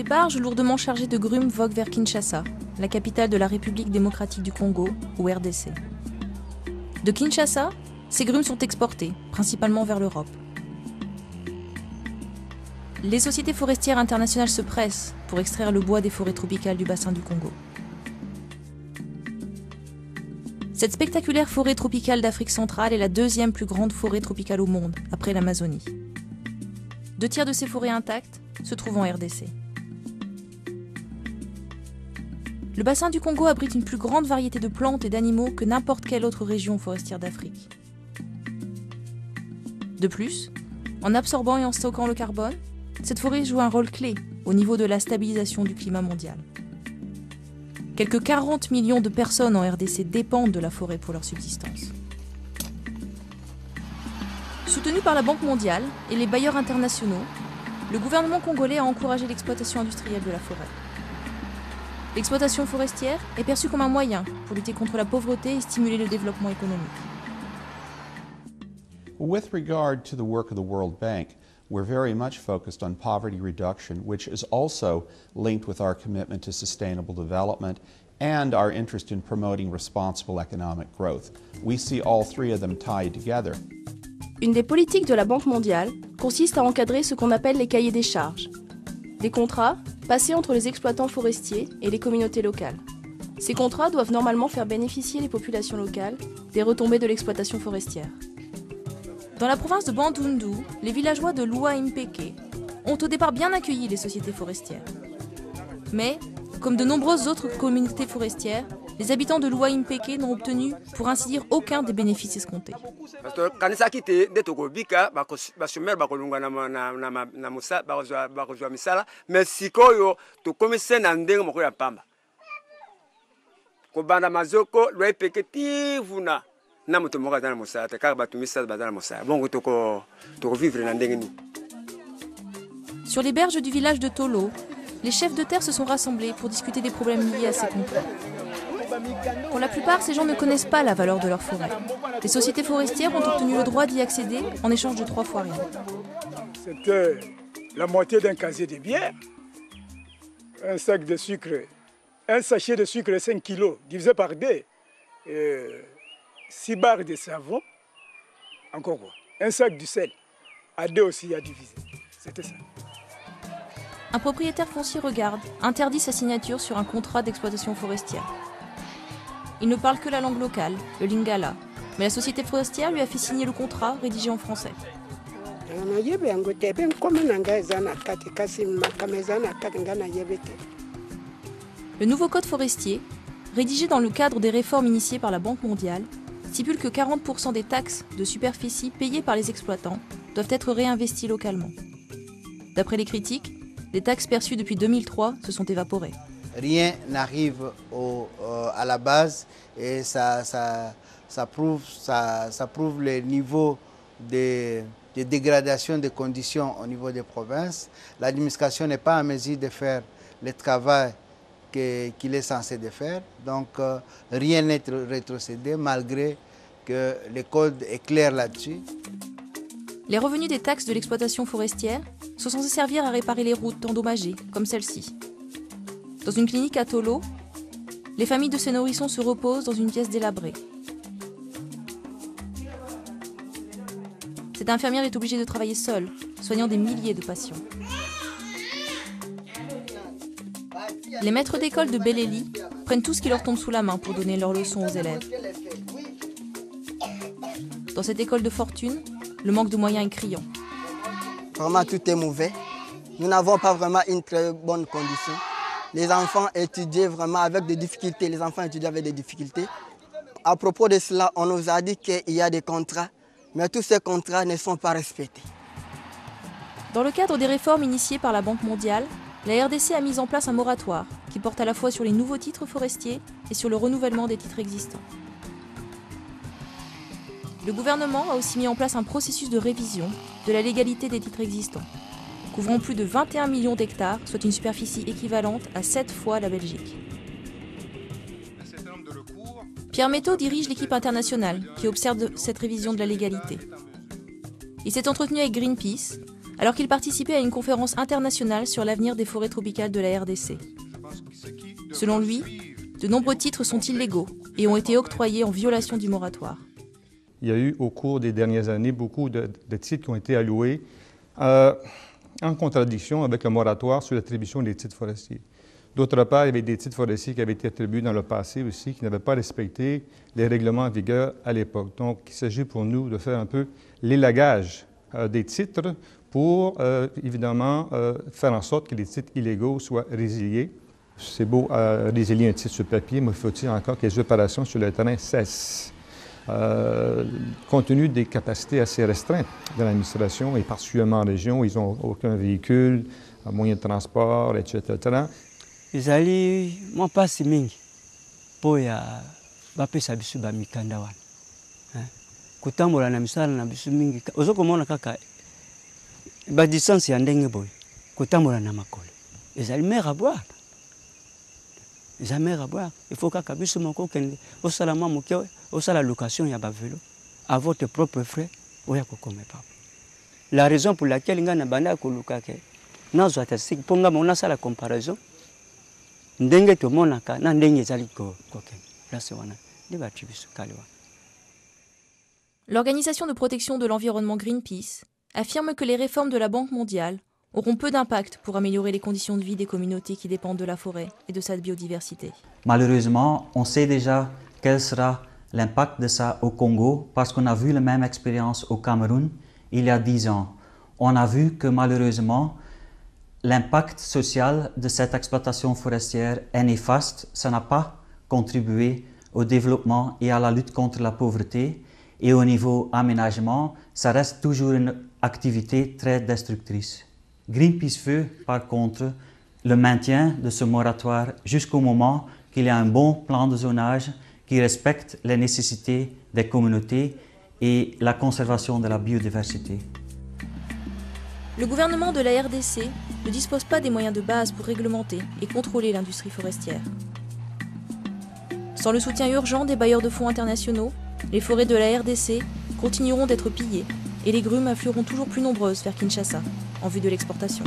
barges lourdement chargées de grumes voguent vers Kinshasa, la capitale de la République démocratique du Congo, ou RDC. De Kinshasa, ces grumes sont exportées, principalement vers l'Europe. Les sociétés forestières internationales se pressent pour extraire le bois des forêts tropicales du bassin du Congo. Cette spectaculaire forêt tropicale d'Afrique centrale est la deuxième plus grande forêt tropicale au monde, après l'Amazonie. 2 tiers de ces forêts intactes se trouvent en RDC. Le bassin du Congo abrite une plus grande variété de plantes et d'animaux que n'importe quelle autre région forestière d'Afrique. De plus, en absorbant et en stockant le carbone, cette forêt joue un rôle clé au niveau de la stabilisation du climat mondial. Quelques 40 millions de personnes en RDC dépendent de la forêt pour leur subsistance. Soutenu par la Banque mondiale et les bailleurs internationaux, le gouvernement congolais a encouragé l'exploitation industrielle de la forêt. L'exploitation forestière est perçue comme un moyen pour lutter contre la pauvreté et stimuler le développement économique. With regard to the work of the World Bank, we're very much focused on poverty reduction, which is also linked with our commitment to sustainable development and our interest in promoting responsible economic growth. We see all 3 of them tied together. Une des politiques de la Banque mondiale consiste à encadrer ce qu'on appelle les cahiers des charges. Des contrats passés entre les exploitants forestiers et les communautés locales. Ces contrats doivent normalement faire bénéficier les populations locales des retombées de l'exploitation forestière. Dans la province de Bandundu, les villageois de Lua-Impeke ont au départ bien accueilli les sociétés forestières. Mais, comme de nombreuses autres communautés forestières, les habitants de Lua-Impeke n'ont obtenu, pour ainsi dire, aucun des bénéfices escomptés. Sur les berges du village de Tolo, les chefs de terre se sont rassemblés pour discuter des problèmes liés à ces contrats. Pour la plupart, ces gens ne connaissent pas la valeur de leur forêt. Les sociétés forestières ont obtenu le droit d'y accéder en échange de 3 fois rien. C'était la moitié d'un casier de bière, un sac de sucre, un sachet de sucre 5 kg divisé par 2, 6 barres de savon, encore quoi, un sac de sel, à 2 aussi à diviser. C'était ça. Un propriétaire foncier regarde, interdit sa signature sur un contrat d'exploitation forestière. Il ne parle que la langue locale, le lingala, mais la société forestière lui a fait signer le contrat rédigé en français. Le nouveau code forestier, rédigé dans le cadre des réformes initiées par la Banque mondiale, stipule que 40% des taxes de superficie payées par les exploitants doivent être réinvesties localement. D'après les critiques, les taxes perçues depuis 2003 se sont évaporées. Rien n'arrive à la base et ça prouve le niveau de dégradation des conditions au niveau des provinces. L'administration n'est pas en mesure de faire le travail qu'il est censé de faire. Donc rien n'est rétrocédé malgré que le code est clair là-dessus. Les revenus des taxes de l'exploitation forestière sont censés servir à réparer les routes endommagées, comme celle-ci. Dans une clinique à Tolo, les familles de ces nourrissons se reposent dans une pièce délabrée. Cette infirmière est obligée de travailler seule, soignant des milliers de patients. Les maîtres d'école de Beléli prennent tout ce qui leur tombe sous la main pour donner leurs leçons aux élèves. Dans cette école de fortune, le manque de moyens est criant. Vraiment, tout est mauvais. Nous n'avons pas vraiment une très bonne condition. Les enfants étudiaient vraiment avec des difficultés. À propos de cela, on nous a dit qu'il y a des contrats, mais tous ces contrats ne sont pas respectés. Dans le cadre des réformes initiées par la Banque mondiale, la RDC a mis en place un moratoire qui porte à la fois sur les nouveaux titres forestiers et sur le renouvellement des titres existants. Le gouvernement a aussi mis en place un processus de révision de la légalité des titres existants, couvrant plus de 21 millions d'hectares, soit une superficie équivalente à 7 fois la Belgique. Pierre Métaux dirige l'équipe internationale qui observe cette révision de la légalité. Il s'est entretenu avec Greenpeace, alors qu'il participait à une conférence internationale sur l'avenir des forêts tropicales de la RDC. Selon lui, de nombreux titres sont illégaux et ont été octroyés en violation du moratoire. Il y a eu au cours des dernières années beaucoup de titres qui ont été alloués en contradiction avec le moratoire sur l'attribution des titres forestiers. D'autre part, il y avait des titres forestiers qui avaient été attribués dans le passé aussi, qui n'avaient pas respecté les règlements en vigueur à l'époque. Donc, il s'agit pour nous de faire un peu l'élagage des titres pour, évidemment, faire en sorte que les titres illégaux soient résiliés. C'est beau résilier un titre sur papier, mais faut-il encore que les opérations sur le terrain cessent. Compte tenu des capacités assez restreintes de l'administration, et particulièrement en région, ils n'ont aucun véhicule, moyen de transport, etc. Ezali mwa pasi mingi po ya bapesa biso bamikanda wana kotambola na misala na biso mingi ozokomona kaka badistance ya ndenge boye kotambola na makolo ezali mer à boire il faut kaka biso moko okende osala mwa moke osala location ya bavelo à votre propre frais oya kokoma papa. La raison pour laquelle nga na banda koluka ke nazwa statistique mpo nga mona sala comparaison ndenge tomonaka na ndenge ezali kokende place wana nde batu biso kale wana. L'Organisation de protection de l'environnement Greenpeace affirme que les réformes de la Banque mondiale auront peu d'impact pour améliorer les conditions de vie des communautés qui dépendent de la forêt et de sa biodiversité. Malheureusement, on sait déjà quel sera l'impact de ça au Congo parce qu'on a vu la même expérience au Cameroun il y a 10 ans. On a vu que malheureusement, l'impact social de cette exploitation forestière est néfaste. Ça n'a pas contribué au développement et à la lutte contre la pauvreté. Et au niveau aménagement, ça reste toujours une activité très destructrice. Greenpeace veut, par contre, le maintien de ce moratoire jusqu'au moment qu'il y a un bon plan de zonage qui respecte les nécessités des communautés et la conservation de la biodiversité. Le gouvernement de la RDC ne dispose pas des moyens de base pour réglementer et contrôler l'industrie forestière. Sans le soutien urgent des bailleurs de fonds internationaux, les forêts de la RDC continueront d'être pillées et les grumes afflueront toujours plus nombreuses vers Kinshasa en vue de l'exportation.